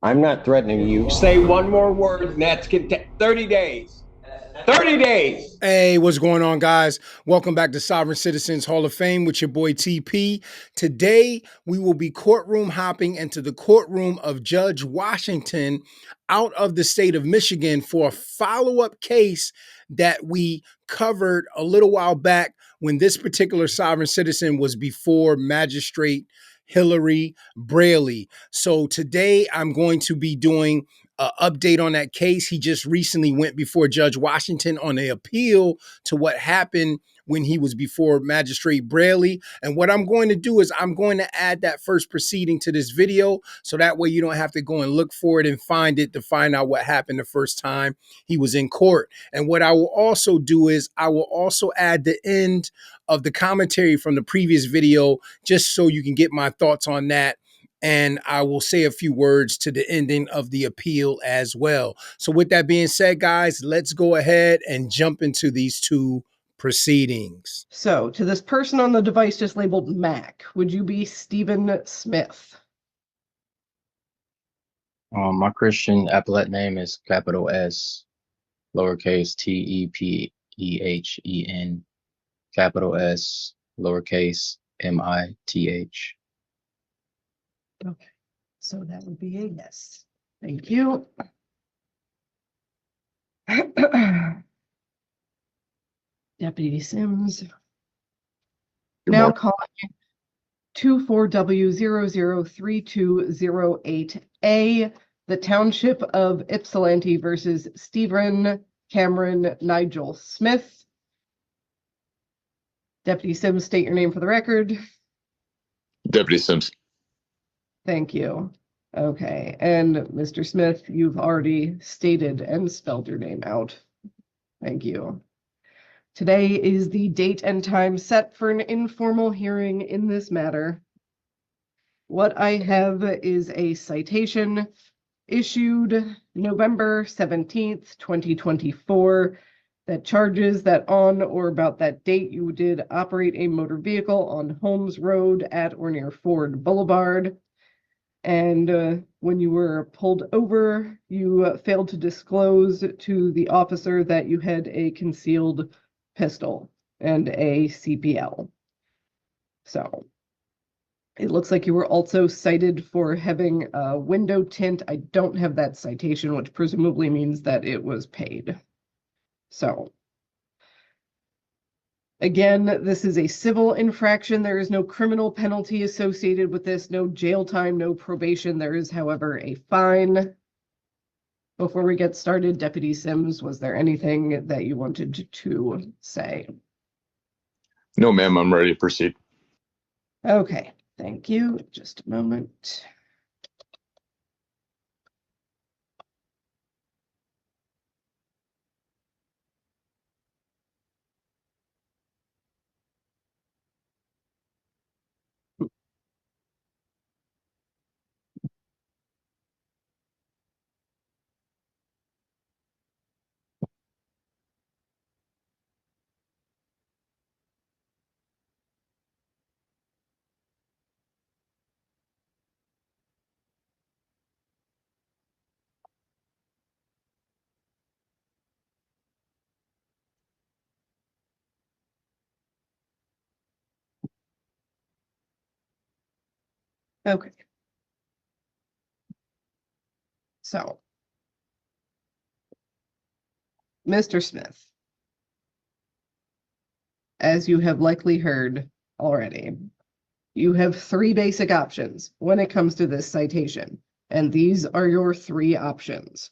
I'm not threatening you. Say one more word, and that's 30 days. 30 days. Hey, what's going on, guys? Welcome back to Sovereign Citizens Hall of Fame with your boy TP. Today, we will be courtroom hopping into the courtroom of Judge Washington out of the state of Michigan for a follow-up case that we covered a little while back when this particular sovereign citizen was before Magistrate Hillary Braley. So today, I'm going to be doing update on that case. He just recently went before Judge Washington on an appeal to what happened when he was before Magistrate Braley. And what I'm going to do is I'm going to add that first proceeding to this video, so that way you don't have to go and look for it and find it to find out what happened the first time he was in court. And what I will also do is I will also add the end of the commentary from the previous video, just so you can get my thoughts on that. And I will say a few words to the ending of the appeal as well. So with that being said, guys, let's go ahead and jump into these two proceedings. So to this person on the device just labeled Mac, would you be Stephen Smith? My Christian appellate name is capital S, lowercase Tepehen, capital S, lowercase Mith. Okay, so that would be a yes. Thank you. Deputy Sims. Now calling 24W003208A, the Township of Ypsilanti versus Stephen Cameron Nigel Smith. Deputy Sims, state your name for the record. Deputy Sims. Thank you. Okay, and Mr. Smith, you've already stated and spelled your name out. Thank you. Today is the date and time set for an informal hearing in this matter. What I have is a citation issued November 17th, 2024, that charges that on or about that date you did operate a motor vehicle on Holmes Road at or near Ford Boulevard. And when you were pulled over, you failed to disclose to the officer that you had a concealed pistol and a CPL. So it looks like you were also cited for having a window tint. I don't have that citation, which presumably means that it was paid. So again, this is a civil infraction. There is no criminal penalty associated with this, no jail time, no probation. There is, however, a fine. Before we get started, Deputy Sims, was there anything that you wanted to say? No, ma'am, I'm ready to proceed. Okay, thank you. Just a moment. Okay. So, Mr. Smith, as you have likely heard already, you have three basic options when it comes to this citation, and these are your three options.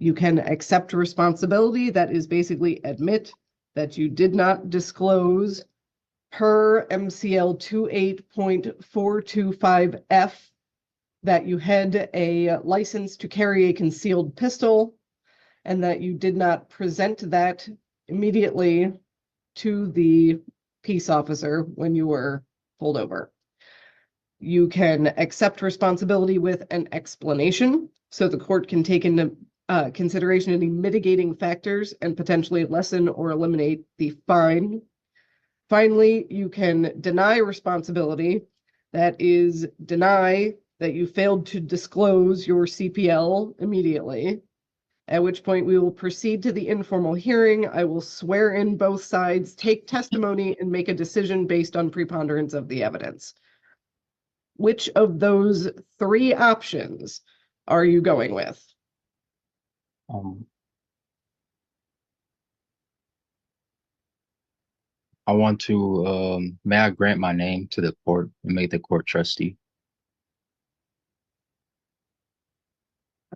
You can accept responsibility, that is basically admit that you did not disclose per MCL 28.425F that you had a license to carry a concealed pistol and that you did not present that immediately to the peace officer when you were pulled over. You can accept responsibility with an explanation, so the court can take into consideration any mitigating factors and potentially lessen or eliminate the fine. Finally, you can deny responsibility, that is, deny that you failed to disclose your CPL immediately, at which point we will proceed to the informal hearing. I will swear in both sides, take testimony, and make a decision based on preponderance of the evidence. Which of those three options are you going with? I want to, may I grant my name to the court and make the court trustee?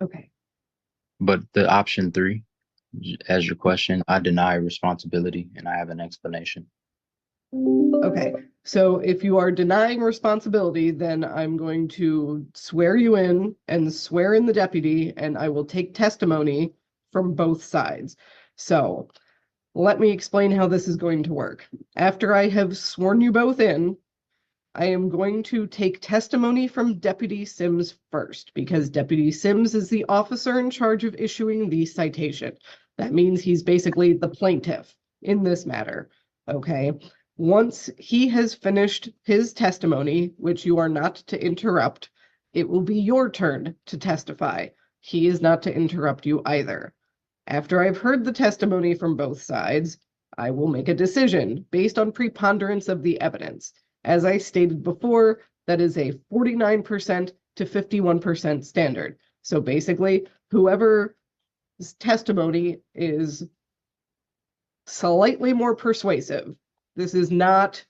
Okay. But the option 3, as your question, I deny responsibility and I have an explanation. Okay, so if you are denying responsibility, then I'm going to swear you in and swear in the deputy, and I will take testimony from both sides. So let me explain how this is going to work. After I have sworn you both in, I am going to take testimony from Deputy Sims first, because Deputy Sims is the officer in charge of issuing the citation. That means he's basically the plaintiff in this matter, okay? Once he has finished his testimony, which you are not to interrupt, it will be your turn to testify. He is not to interrupt you either. After I've heard the testimony from both sides, I will make a decision based on preponderance of the evidence. As I stated before, that is a 49% to 51% standard. So basically, whoever's testimony is slightly more persuasive. This is not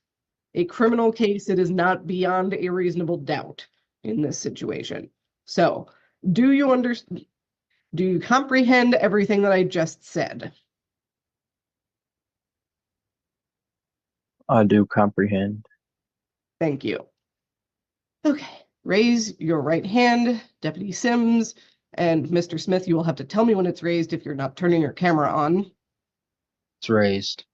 a criminal case. It is not beyond a reasonable doubt in this situation. So, do you understand? Do you comprehend everything that I just said? I do comprehend. Thank you. Okay, raise your right hand, Deputy Sims, and Mr. Smith, you will have to tell me when it's raised if you're not turning your camera on. It's raised.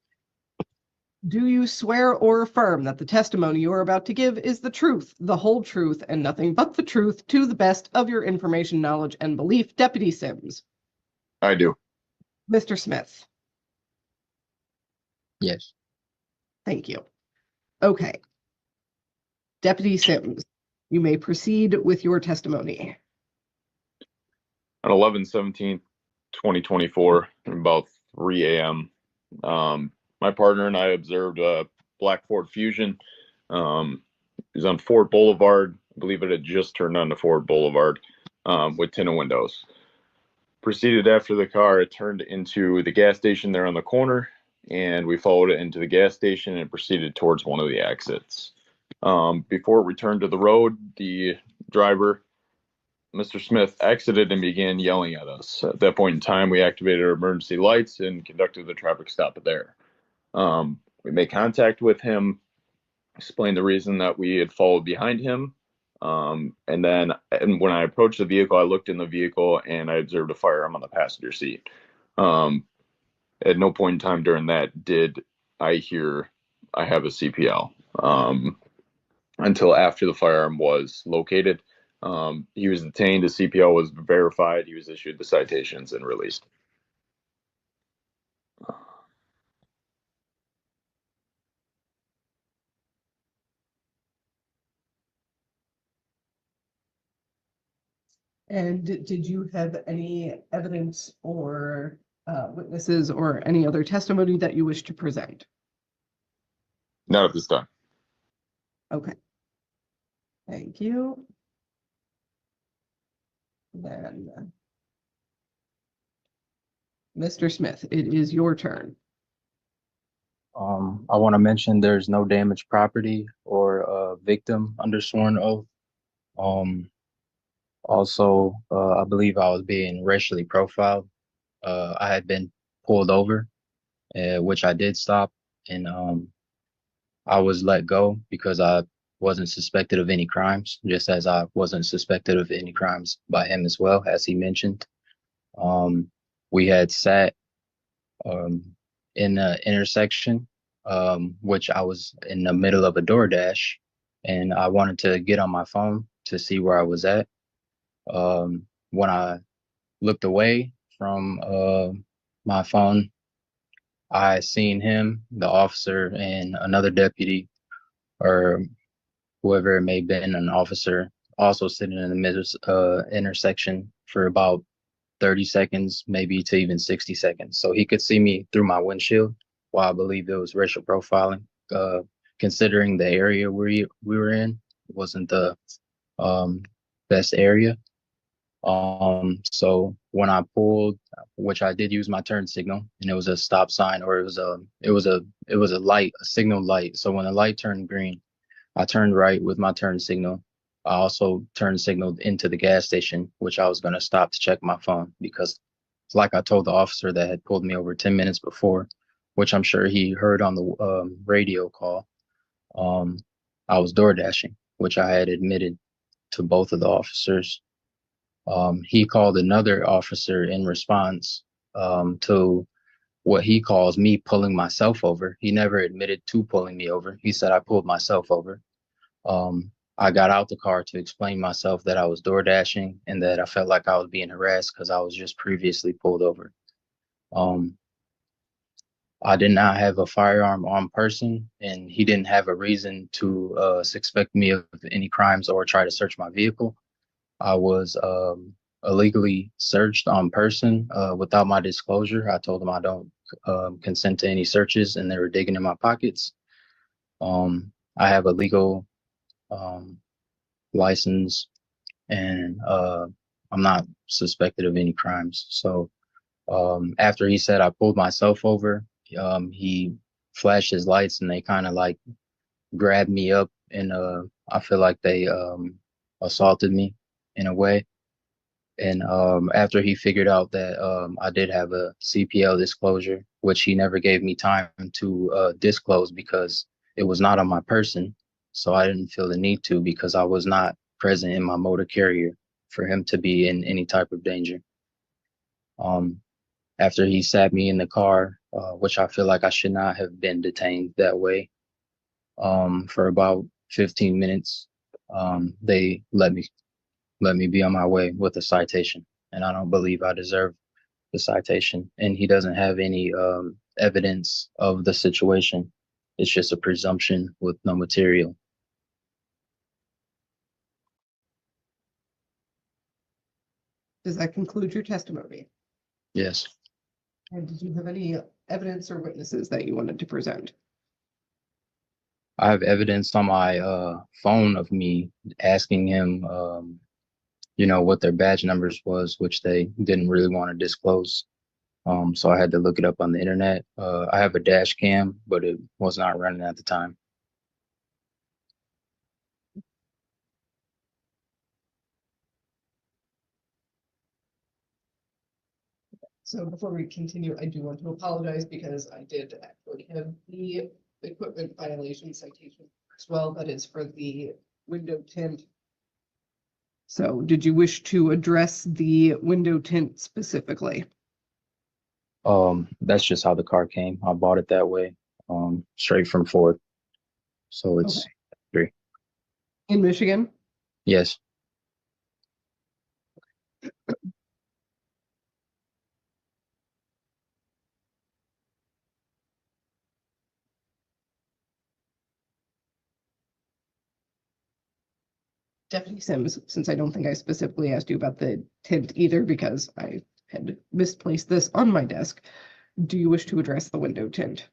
Do you swear or affirm that the testimony you are about to give is the truth, the whole truth, and nothing but the truth to the best of your information, knowledge, and belief, Deputy Sims? I do. Mr. Smith? Yes. Thank you. Okay. Deputy Sims, you may proceed with your testimony. On 11/17/2024, about 3 a.m., my partner and I observed a black Ford Fusion. It was on Ford Boulevard. I believe it had just turned onto Ford Boulevard with tinted windows. Proceeded after the car. It turned into the gas station there on the corner, and we followed it into the gas station and proceeded towards one of the exits. Before it returned to the road, the driver, Mr. Smith, exited and began yelling at us. At that point in time, we activated our emergency lights and conducted the traffic stop there. We made contact with him, explained the reason that we had followed behind him. And when I approached the vehicle, I looked in the vehicle and I observed a firearm on the passenger seat. At no point in time during that did I hear I have a CPL until after the firearm was located. He was detained, his CPL was verified, he was issued the citations and released. And did you have any evidence or witnesses or any other testimony that you wish to present? Not at this time. Okay. Thank you. Then, Mr. Smith, it is your turn. I want to mention there's no damaged property or victim under sworn oath. Also, I believe I was being racially profiled. I had been pulled over, which I did stop, and I was let go because I wasn't suspected of any crimes, just as I wasn't suspected of any crimes by him as well, as he mentioned. We had sat in the intersection, which I was in the middle of a DoorDash, and I wanted to get on my phone to see where I was at. When I looked away from my phone, I seen him, the officer, and another deputy, or whoever it may have been, an officer, also sitting in the middle intersection for about 30 seconds, maybe to even 60 seconds. So he could see me through my windshield. While I believe it was racial profiling, considering the area we were in wasn't the best area. So when I pulled, which I did use my turn signal, and it was a stop sign, or it was a light, a signal light. So when the light turned green, I turned right with my turn signal. I also turn signaled into the gas station, which I was going to stop to check my phone because, like I told the officer that had pulled me over 10 minutes before, which I'm sure he heard on the radio call, I was door dashing, which I had admitted to both of the officers. He called another officer in response to what he calls me pulling myself over. He never admitted to pulling me over. He said I pulled myself over. I got out the car to explain myself that I was door dashing and that I felt like I was being harassed because I was just previously pulled over. I did not have a firearm on person, and he didn't have a reason to suspect me of any crimes or try to search my vehicle. I was illegally searched on person without my disclosure. I told them I don't consent to any searches, and they were digging in my pockets. I have a legal license, and I'm not suspected of any crimes. So after he said I pulled myself over, he flashed his lights, and they kind of like grabbed me up, and I feel like they assaulted me in a way. And after he figured out that I did have a CPL disclosure, which he never gave me time to disclose because it was not on my person. So I didn't feel the need to because I was not present in my motor carrier for him to be in any type of danger. After he sat me in the car, which I feel like I should not have been detained that way, for about 15 minutes, they let me be on my way with a citation. And I don't believe I deserve the citation. And he doesn't have any evidence of the situation. It's just a presumption with no material. Does that conclude your testimony? Yes. And did you have any evidence or witnesses that you wanted to present? I have evidence on my phone of me asking him, what their badge numbers was, which they didn't really want to disclose. So I had to look it up on the internet. I have a dash cam, but it was not running at the time. So before we continue, I do want to apologize because I did actually have the equipment violation citation as well. That is for the window tint. So did you wish to address the window tint specifically? That's just how the car came. I bought it that way, straight from Ford. So it's free. In Michigan? Yes. Deputy Sims, since I don't think I specifically asked you about the tint either because I had misplaced this on my desk, do you wish to address the window tint?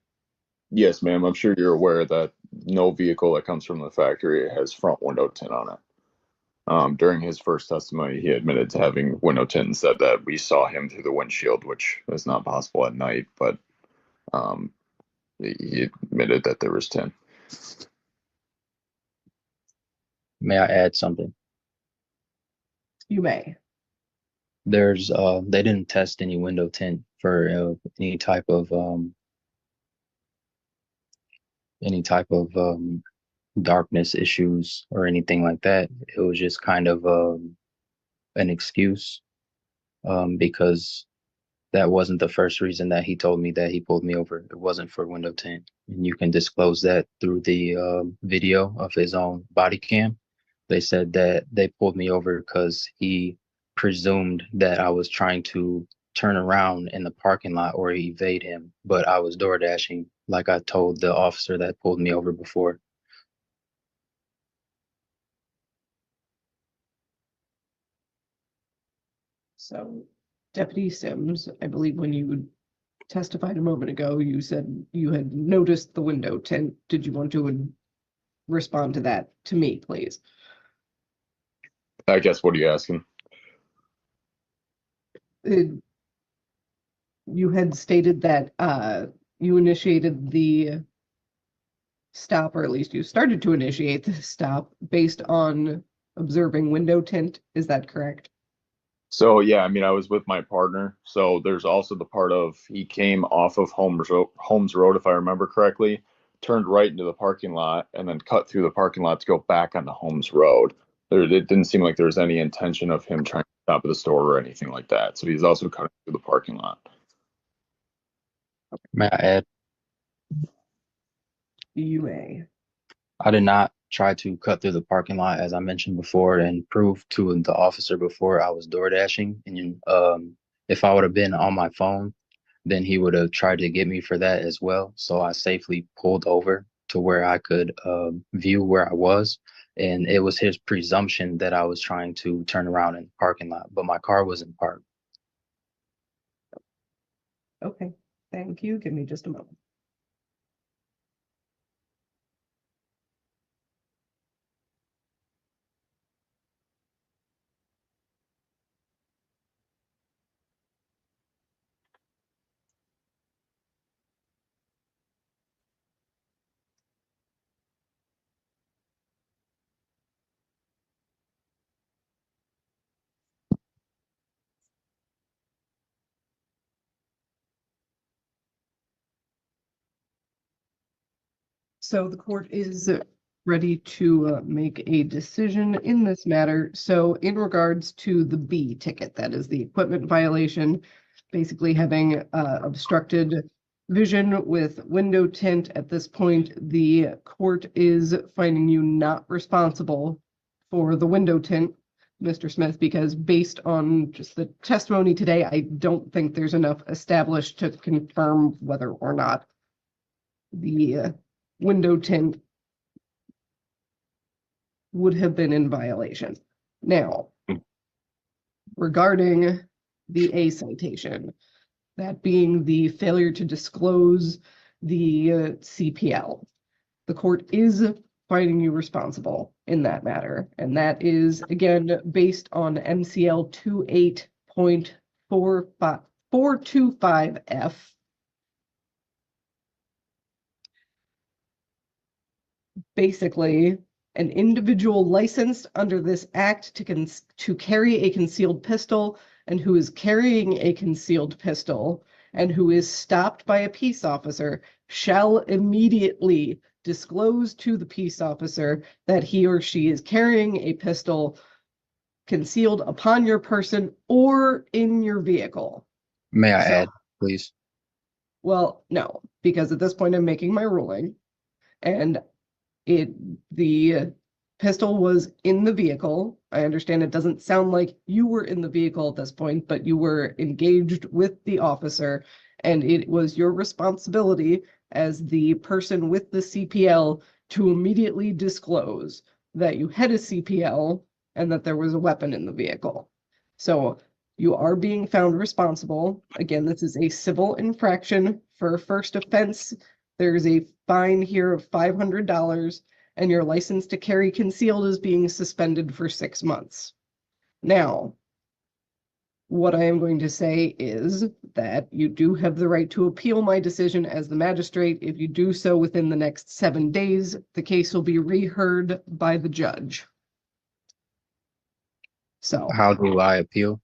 Yes, ma'am. I'm sure you're aware that no vehicle that comes from the factory has front window tint on it. During his first testimony, he admitted to having window tint and said that we saw him through the windshield, which is not possible at night, but he admitted that there was tint. May I add something? You may. There's they didn't test any window tint for any type of darkness issues or anything like that. It was just kind of an excuse because that wasn't the first reason that he told me that he pulled me over. It wasn't for window tint. And you can disclose that through the video of his own body cam. They said that they pulled me over because he presumed that I was trying to turn around in the parking lot or evade him, but I was door dashing like I told the officer that pulled me over before. So, Deputy Sims, I believe when you testified a moment ago, you said you had noticed the window tint. Did you want to respond to that to me, please? I guess, what are you asking? You had stated that you initiated the stop, or at least you started to initiate the stop based on observing window tint. Is that correct? So yeah, I mean, I was with my partner. So there's also the part of he came off of Holmes Road, if I remember correctly, turned right into the parking lot, and then cut through the parking lot to go back onto Holmes Road. It didn't seem like there was any intention of him trying to stop at the store or anything like that. So he's also cutting through the parking lot. May I add? You may. I did not try to cut through the parking lot, as I mentioned before, and prove to the officer before I was door dashing. And if I would have been on my phone, then he would have tried to get me for that as well. So I safely pulled over to where I could view where I was. And it was his presumption that I was trying to turn around in the parking lot, but my car wasn't parked. Okay, thank you. Give me just a moment. So the court is ready to make a decision in this matter. So in regards to the B ticket, that is the equipment violation, basically having obstructed vision with window tint, at this point, the court is finding you not responsible for the window tint, Mr. Smith, because based on just the testimony today, I don't think there's enough established to confirm whether or not the window tint would have been in violation. Now, regarding the A citation, that being the failure to disclose the CPL, the court is finding you responsible in that matter. And that is, again, based on MCL 28.425F. Basically, an individual licensed under this act to carry a concealed pistol and who is carrying a concealed pistol and who is stopped by a peace officer shall immediately disclose to the peace officer that he or she is carrying a pistol concealed upon your person or in your vehicle. May I add, please? Well, no, because at this point I'm making my ruling, and the pistol was in the vehicle. I understand it doesn't sound like you were in the vehicle at this point, but you were engaged with the officer, and it was your responsibility as the person with the CPL to immediately disclose that you had a CPL and that there was a weapon in the vehicle. So you are being found responsible. Again, this is a civil infraction for a first offense. There's a fine here of $500, and your license to carry concealed is being suspended for 6 months. Now, what I am going to say is that you do have the right to appeal my decision as the magistrate. If you do so within the next 7 days, the case will be reheard by the judge. So, How do I appeal?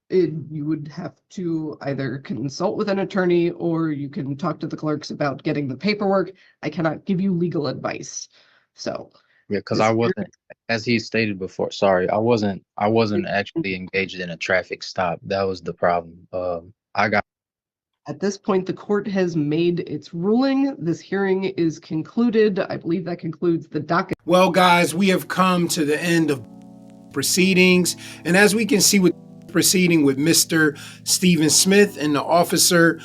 You would have to either consult with an attorney or you can talk to the clerks about getting the paperwork. I cannot give you legal advice. So Yeah, because I wasn't, as he stated before, sorry, I wasn't actually engaged in a traffic stop. That was the problem. At this point, the court has made its ruling. This hearing is concluded. I believe that concludes the docket. Well, guys, we have come to the end of proceedings. And as we can see with proceeding with Mr. Stephen Smith and the officer,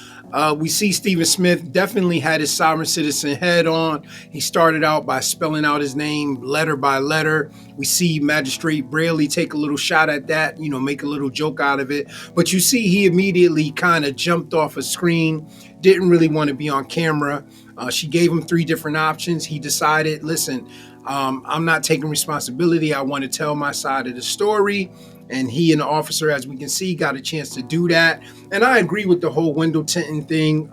We see Stephen Smith definitely had his sovereign citizen head on. He started out by spelling out his name letter by letter. We see Magistrate Braley take a little shot at that, make a little joke out of it. But you see, he immediately kind of jumped off a screen, didn't really want to be on camera. She gave him 3 different options. He decided, listen, I'm not taking responsibility. I want to tell my side of the story. And he and the officer, as we can see, got a chance to do that. And I agree with the whole window tinting thing.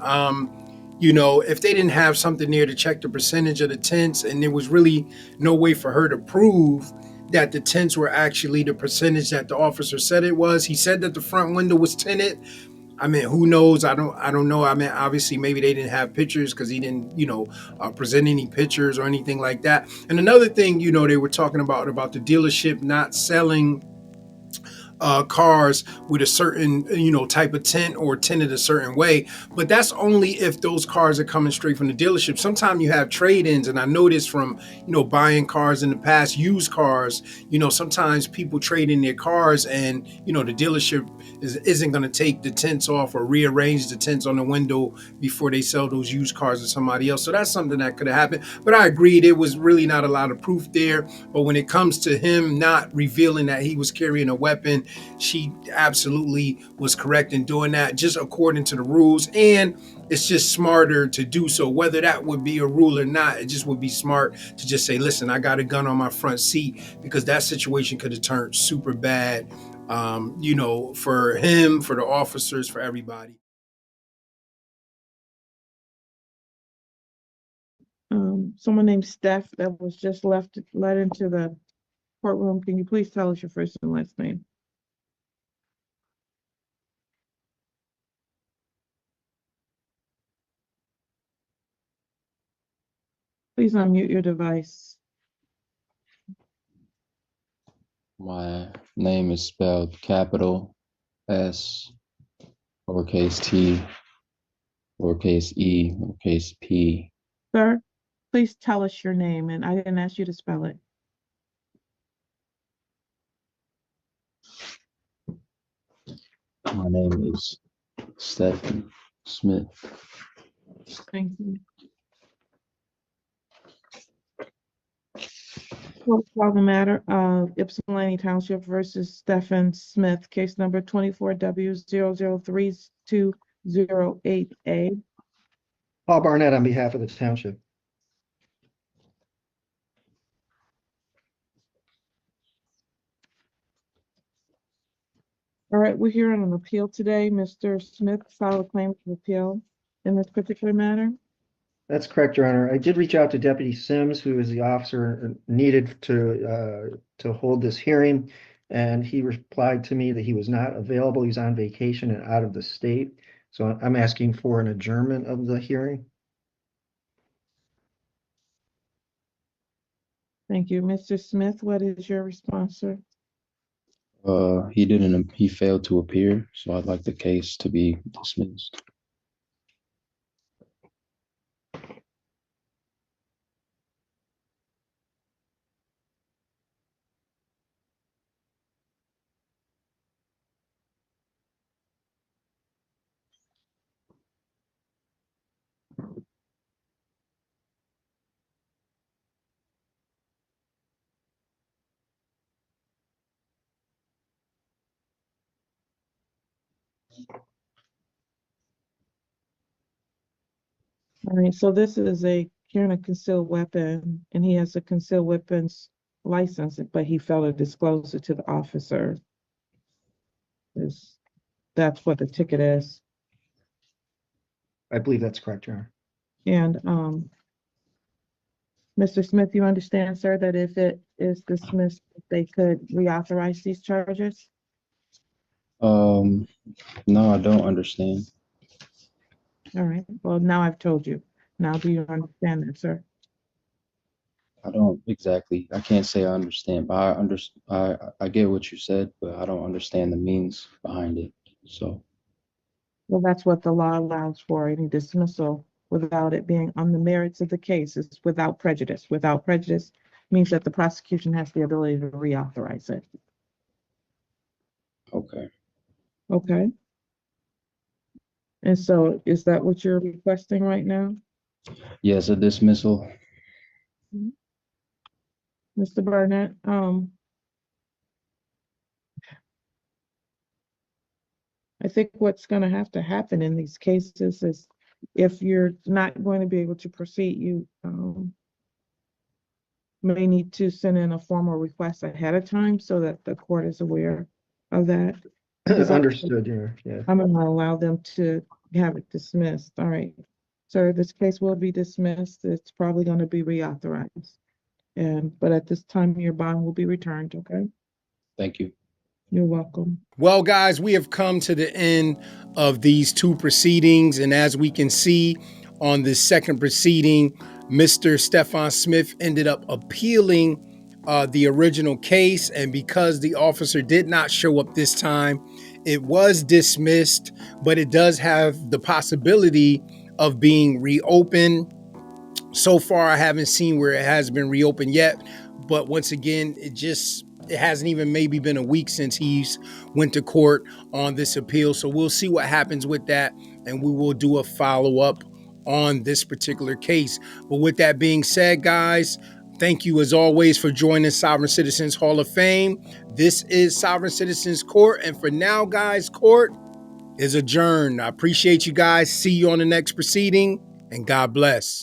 If they didn't have something there to check the percentage of the tints, and there was really no way for her to prove that the tints were actually the percentage that the officer said it was. He said that the front window was tinted. I mean, who knows? I don't know. I mean, obviously, maybe they didn't have pictures because he didn't, present any pictures or anything like that. And another thing, they were talking about the dealership not selling cars with a certain type of tint or tinted a certain way, but that's only if those cars are coming straight from the dealership. Sometimes you have trade-ins, and I noticed from buying cars in the past, used cars, sometimes people trade in their cars, and the dealership isn't going to take the tints off or rearrange the tints on the window before they sell those used cars to somebody else. So that's something that could have happened. But I agree, there was really not a lot of proof there. But when it comes to him not revealing that he was carrying a weapon, she absolutely was correct in doing that, just according to the rules. And it's just smarter to do so. Whether that would be a rule or not, it just would be smart to just say, listen, I got a gun on my front seat, because that situation could have turned super bad, for him, for the officers, for everybody. Someone named Steph that was just let into the courtroom. Can you please tell us your first and last name? Please unmute your device. My name is spelled capital S, lowercase t, lowercase e, lowercase p. Sir, please tell us your name, and I didn't ask you to spell it. My name is Stephen Smith. Thank you. We'll call the matter of Ypsilanti Township versus Stephen Smith, case number 24W003208A. Paul Barnett on behalf of the township. All right, we're hearing an appeal today. Mr. Smith filed a claim of appeal in this particular matter. That's correct, Your Honor. I did reach out to Deputy Sims, who is the officer needed to hold this hearing, and he replied to me that he was not available. He's on vacation and out of the state. So I'm asking for an adjournment of the hearing. Thank you. Mr. Smith, what is your response, sir? He failed to appear, so I'd like the case to be dismissed. All right, so this is a carrying a concealed weapon, and he has a concealed weapons license, but he failed to disclose it to the officer. That's what the ticket is. I believe that's correct, Your Honor. And Mr. Smith, you understand, sir, that if it is dismissed, they could reauthorize these charges? No, I don't understand. All right, well, now I've told you. Now do you understand that, sir? I don't exactly. I can't say I understand, but I get what you said, but I don't understand the means behind it. So, Well, that's what the law allows for, any dismissal without it being on the merits of the case. It's without prejudice. Without prejudice means that the prosecution has the ability to reauthorize it. okay. Okay. And so is that what you're requesting right now? Yes, a dismissal. Mr. Burnett, I think what's going to have to happen in these cases is if you're not going to be able to proceed, you may need to send in a formal request ahead of time so that the court is aware of that. Understood, yeah. I'm going to allow them to have it dismissed. All right. Sir, this case will be dismissed. It's probably going to be reauthorized. But at this time, your bond will be returned, okay? Thank you. You're welcome. Well, guys, we have come to the end of these two proceedings. And as we can see on this second proceeding, Mr. Stefan Smith ended up appealing the original case. And because the officer did not show up this time, it was dismissed, but it does have the possibility of being reopened. So far, I haven't seen where it has been reopened yet. But once again, it hasn't even maybe been a week since he's went to court on this appeal. So we'll see what happens with that. And we will do a follow-up on this particular case. But with that being said, guys, thank you as always for joining Sovereign Citizens Hall of Fame. This is Sovereign Citizens Court. And for now, guys, court is adjourned. I appreciate you guys. See you on the next proceeding, and God bless.